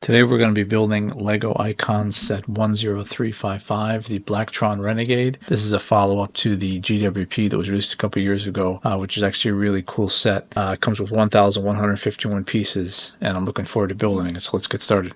Today we're going to be building LEGO Icons set 10355, the Blacktron Renegade. This is a follow-up to the GWP that was released a couple years ago, which is actually a really cool set. It comes with 1,151 pieces, and I'm looking forward to building it, so let's get started.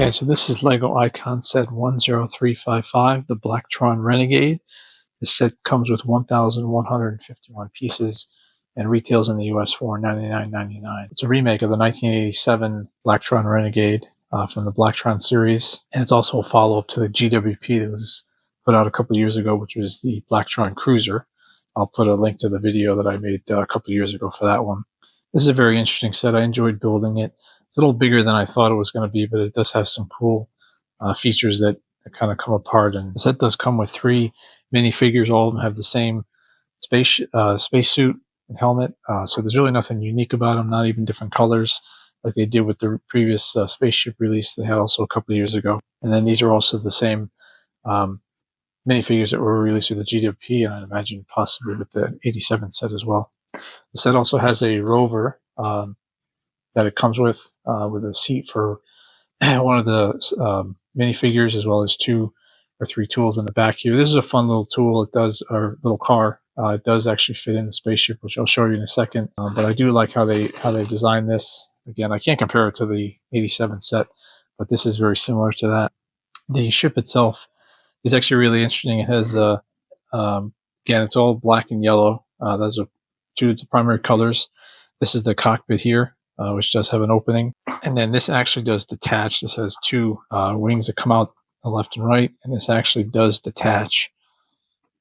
Okay, so this is LEGO Icon set 10355, the Blacktron Renegade. This set comes with 1,151 pieces and retails in the US for $99.99. It's a remake of the 1987 Blacktron Renegade from the Blacktron series, and it's also a follow-up to the GWP that was put out a couple years ago, which was the Blacktron Cruiser. I'll put a link to the video that I made a couple years ago for that one. This is a very interesting set. I enjoyed building it. It's a little bigger than I thought it was going to be, but it does have some cool features that kind of come apart. And the set does come with 3 minifigures. All of them have the same spacesuit and helmet. So there's really nothing unique about them, not even different colors like they did with the previous spaceship release they had also a couple of years ago. And then these are also the same minifigures that were released with the GWP, and I'd imagine possibly with the 87 set as well. The set also has a rover that it comes with a seat for one of the minifigures, as well as 2 or 3 tools in the back here. This is a fun little tool. It does, or little car. It does actually fit in the spaceship, which I'll show you in a second. But I do like how they designed this. Again, I can't compare it to the 87 set, but this is very similar to that. The ship itself is actually really interesting. It has again, it's all black and yellow. Those are 2 of the primary colors. This is the cockpit here, which does have an opening. And then this actually does detach. This has 2 wings that come out left and right, and this actually does detach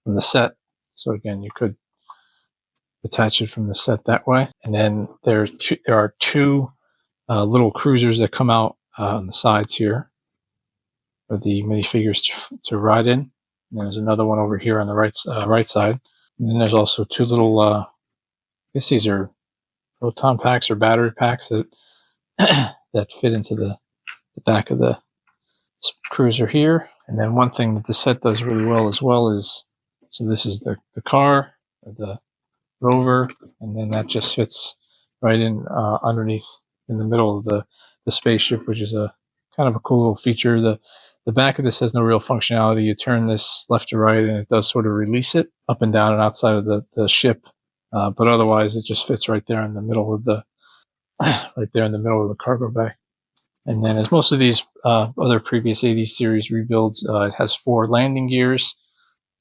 from the set. So again, you could detach it from the set that way. And then there are 2 little cruisers that come out on the sides here for the minifigures to ride in. And there's another one over here on the right side. And then there's also 2 little, I guess these are proton packs or battery packs that that fit into the back of the cruiser here. And then one thing that the set does really well as well is, so this is the car, the rover, and then that just fits right in underneath in the middle of the spaceship, which is a kind of a cool little feature. The back of this has no real functionality. You turn this left to right and it does sort of release it up and down and outside of the ship. But otherwise it just fits right there in the middle of the cargo bay. And then, as most of these other previous 80s series rebuilds, it has 4 landing gears.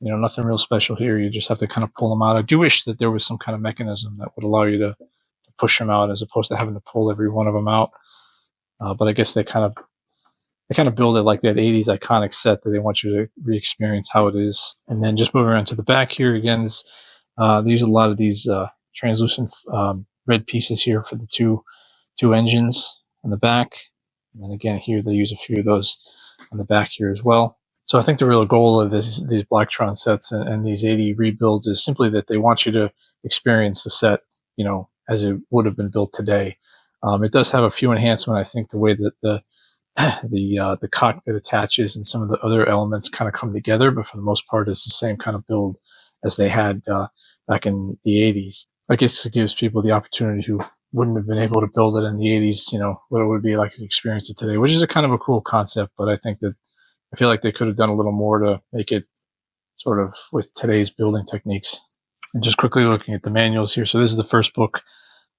You know, nothing real special here. You just have to kind of pull them out. I do wish that there was some kind of mechanism that would allow you to push them out, as opposed to having to pull every one of them out. But I guess they kind of build it like that 80s iconic set that they want you to re-experience how it is. And then just moving around to the back here again, they use a lot of these translucent red pieces here for the two engines on the back. And then again here they use a few of those on the back here as well. So I think the real goal of these Blacktron sets and these 80 rebuilds is simply that they want you to experience the set, you know, as it would have been built today. It does have a few enhancements. I think the way that the cockpit attaches and some of the other elements kind of come together, but for the most part, it's the same kind of build as they had back in the 80s. I guess it gives people the opportunity who wouldn't have been able to build it in the 80s, you know, what it would be like to experience it today, which is a kind of a cool concept. But I feel like they could have done a little more to make it sort of with today's building techniques. And just quickly looking at the manuals here. So this is the first book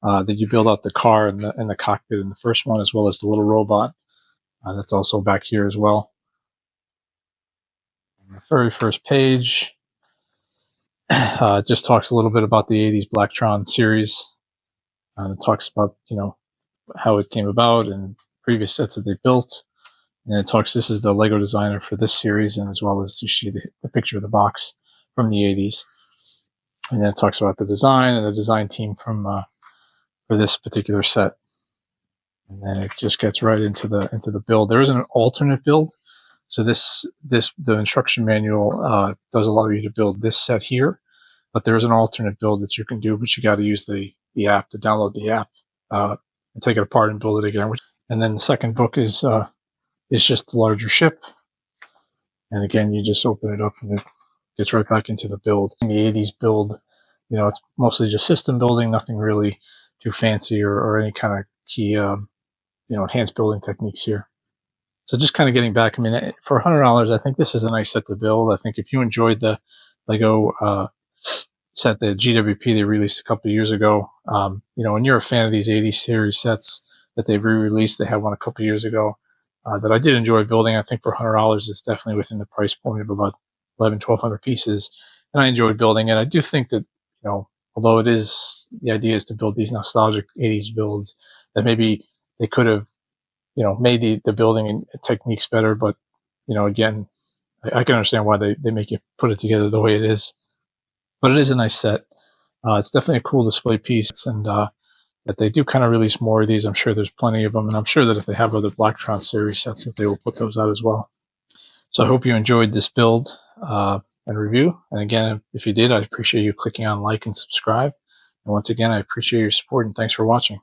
that you build out the car and the cockpit in the first one, as well as the little robot. That's also back here as well. On the very first page, just talks a little bit about the 80s Blacktron series. It talks about, you know, how it came about and previous sets that they built. And it talks, this is the LEGO designer for this series, and as well as you see the picture of the box from the 80s. And then it talks about the design and the design team from for this particular set. And then it just gets right into the build. There is an alternate build. So the instruction manual does allow you to build this set here, but there is an alternate build that you can do, but you got to use the app to download the app and take it apart and build it again. And then the second book is just the larger ship. And again, you just open it up and it gets right back into the build. In the 80s build, you know, it's mostly just system building, nothing really too fancy or any kind of key, you know, enhanced building techniques here. So just kind of getting back, I mean, for $100, I think this is a nice set to build. I think if you enjoyed the LEGO set, the GWP they released a couple of years ago, you know, and you're a fan of these 80s series sets that they've re-released, they had one a couple of years ago, that I did enjoy building. I think for $100, it's definitely within the price point of about 1,100-1,200 pieces, and I enjoyed building it. I do think that, although the idea is to build these nostalgic 80s builds, that maybe they could have, made the building techniques better. But, again, I can understand why they make you put it together the way it is. But it is a nice set. It's definitely a cool display piece, and that they do kind of release more of these. I'm sure there's plenty of them, and I'm sure that if they have other Blacktron series sets, that they will put those out as well. So I hope you enjoyed this build and review. And again, if you did, I appreciate you clicking on like and subscribe. And once again, I appreciate your support, and thanks for watching.